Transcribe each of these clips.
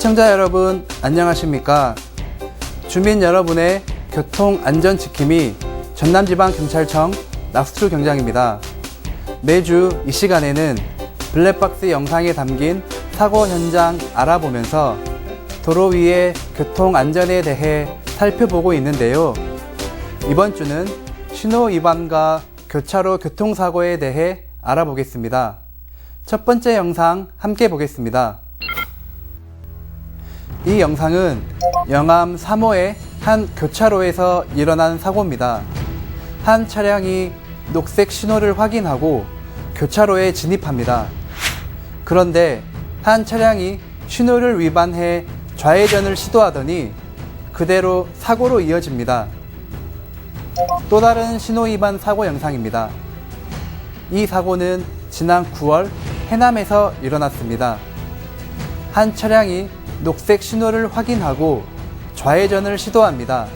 시청자 여러분 안녕하십니까? 주민 여러분의 교통 안전 지킴이 전남지방경찰청 낙수추 경장입니다. 매주 이 시간에는 블랙박스 영상에 담긴 사고 현장 알아보면서 도로 위의 교통 안전에 대해 살펴보고 있는데요. 이번 주는 신호 위반과 교차로 교통사고에 대해 알아보겠습니다. 첫 번째 영상 함께 보겠습니다. 이 영상은 영암 3호의 한 교차로에서 일어난 사고입니다. 한 차량이 녹색 신호를 확인하고 교차로에 진입합니다. 그런데 한 차량이 신호를 위반해 좌회전을 시도하더니 그대로 사고로 이어집니다. 또 다른 신호 위반 사고 영상입니다. 이 사고는 지난 9월 해남에서 일어났습니다. 한 차량이 녹색 신호를 확인하고 좌회전을 시도합니다.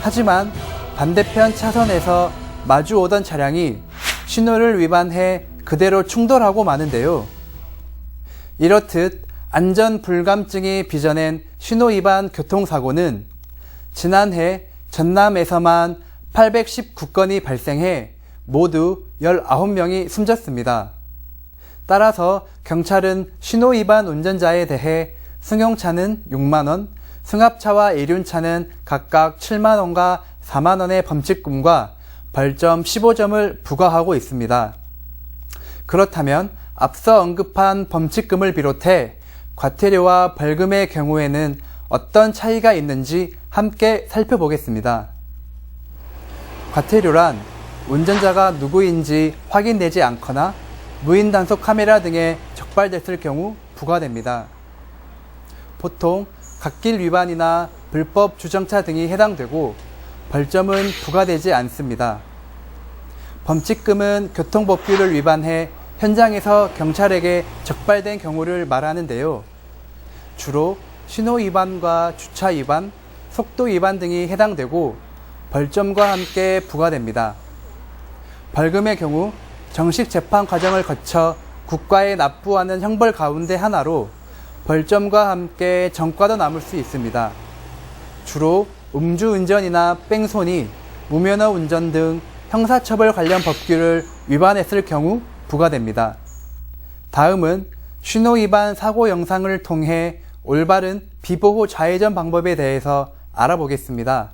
하지만 반대편 차선에서 마주 오던 차량이 신호를 위반해 그대로 충돌하고 마는데요. 이렇듯 안전 불감증이 빚어낸 신호 위반 교통사고는 지난해 전남에서만 819건이 발생해 모두 19명이 숨졌습니다. 따라서 경찰은 신호 위반 운전자에 대해 승용차는 6만원, 승합차와 이륜차는 각각 7만원과 4만원의 범칙금과 벌점 15점을 부과하고 있습니다. 그렇다면 앞서 언급한 범칙금을 비롯해 과태료와 벌금의 경우에는 어떤 차이가 있는지 함께 살펴보겠습니다. 과태료란 운전자가 누구인지 확인되지 않거나 무인 단속 카메라 등에 적발됐을 경우 부과됩니다. 보통 갓길 위반이나 불법 주정차 등이 해당되고 벌점은 부과되지 않습니다. 범칙금은 교통법규를 위반해 현장에서 경찰에게 적발된 경우를 말하는데요. 주로 신호 위반과 주차 위반, 속도 위반 등이 해당되고 벌점과 함께 부과됩니다. 벌금의 경우 정식 재판 과정을 거쳐 국가에 납부하는 형벌 가운데 하나로 벌점과 함께 전과도 남을 수 있습니다. 주로 음주운전이나 뺑소니, 무면허 운전 등 형사처벌 관련 법규를 위반했을 경우 부과됩니다. 다음은 신호 위반 사고 영상을 통해 올바른 비보호 좌회전 방법에 대해서 알아보겠습니다.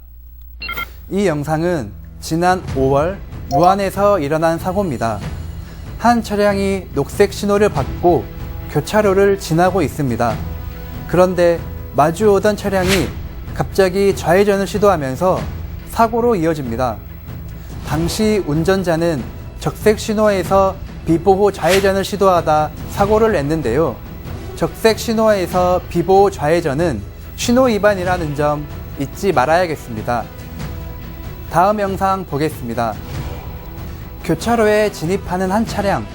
이 영상은 지난 5월 무안에서 일어난 사고입니다. 한 차량이 녹색 신호를 받고 교차로를 지나고 있습니다. 그런데 마주 오던 차량이 갑자기 좌회전을 시도하면서 사고로 이어집니다. 당시 운전자는 적색 신호에서 비보호 좌회전을 시도하다 사고를 냈는데요. 적색 신호에서 비보호 좌회전은 신호 위반이라는 점 잊지 말아야겠습니다. 다음 영상 보겠습니다. 교차로에 진입하는 한 차량.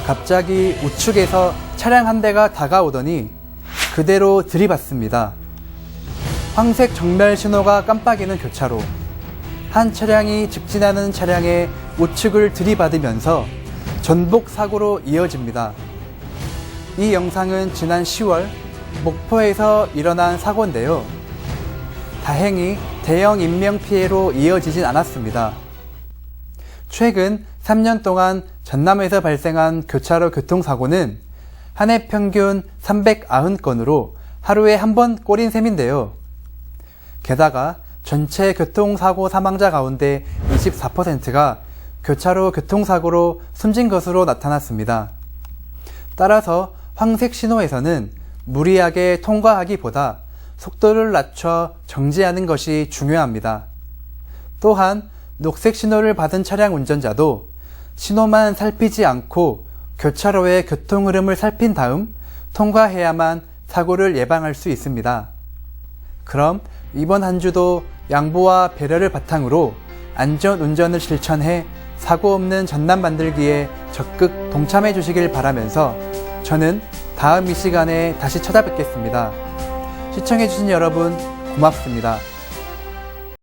갑자기 우측에서 차량 한 대가 다가오더니 그대로 들이받습니다. 황색 정멸 신호가 깜빡이는 교차로. 한 차량이 직진하는 차량의 우측을 들이받으면서 전복 사고로 이어집니다. 이 영상은 지난 10월 목포에서 일어난 사고인데요. 다행히 대형 인명피해로 이어지진 않았습니다. 최근 3년 동안 전남에서 발생한 교차로 교통사고는 한 해 평균 390건으로 하루에 한 번 꼴인 셈인데요. 게다가 전체 교통사고 사망자 가운데 24%가 교차로 교통사고로 숨진 것으로 나타났습니다. 따라서 황색 신호에서는 무리하게 통과하기보다 속도를 낮춰 정지하는 것이 중요합니다. 또한 녹색 신호를 받은 차량 운전자도 신호만 살피지 않고 교차로의 교통 흐름을 살핀 다음 통과해야만 사고를 예방할 수 있습니다. 그럼 이번 한 주도 양보와 배려를 바탕으로 안전 운전을 실천해 사고 없는 전남 만들기에 적극 동참해 주시길 바라면서 저는 다음 이 시간에 다시 찾아뵙겠습니다. 시청해 주신 여러분 고맙습니다.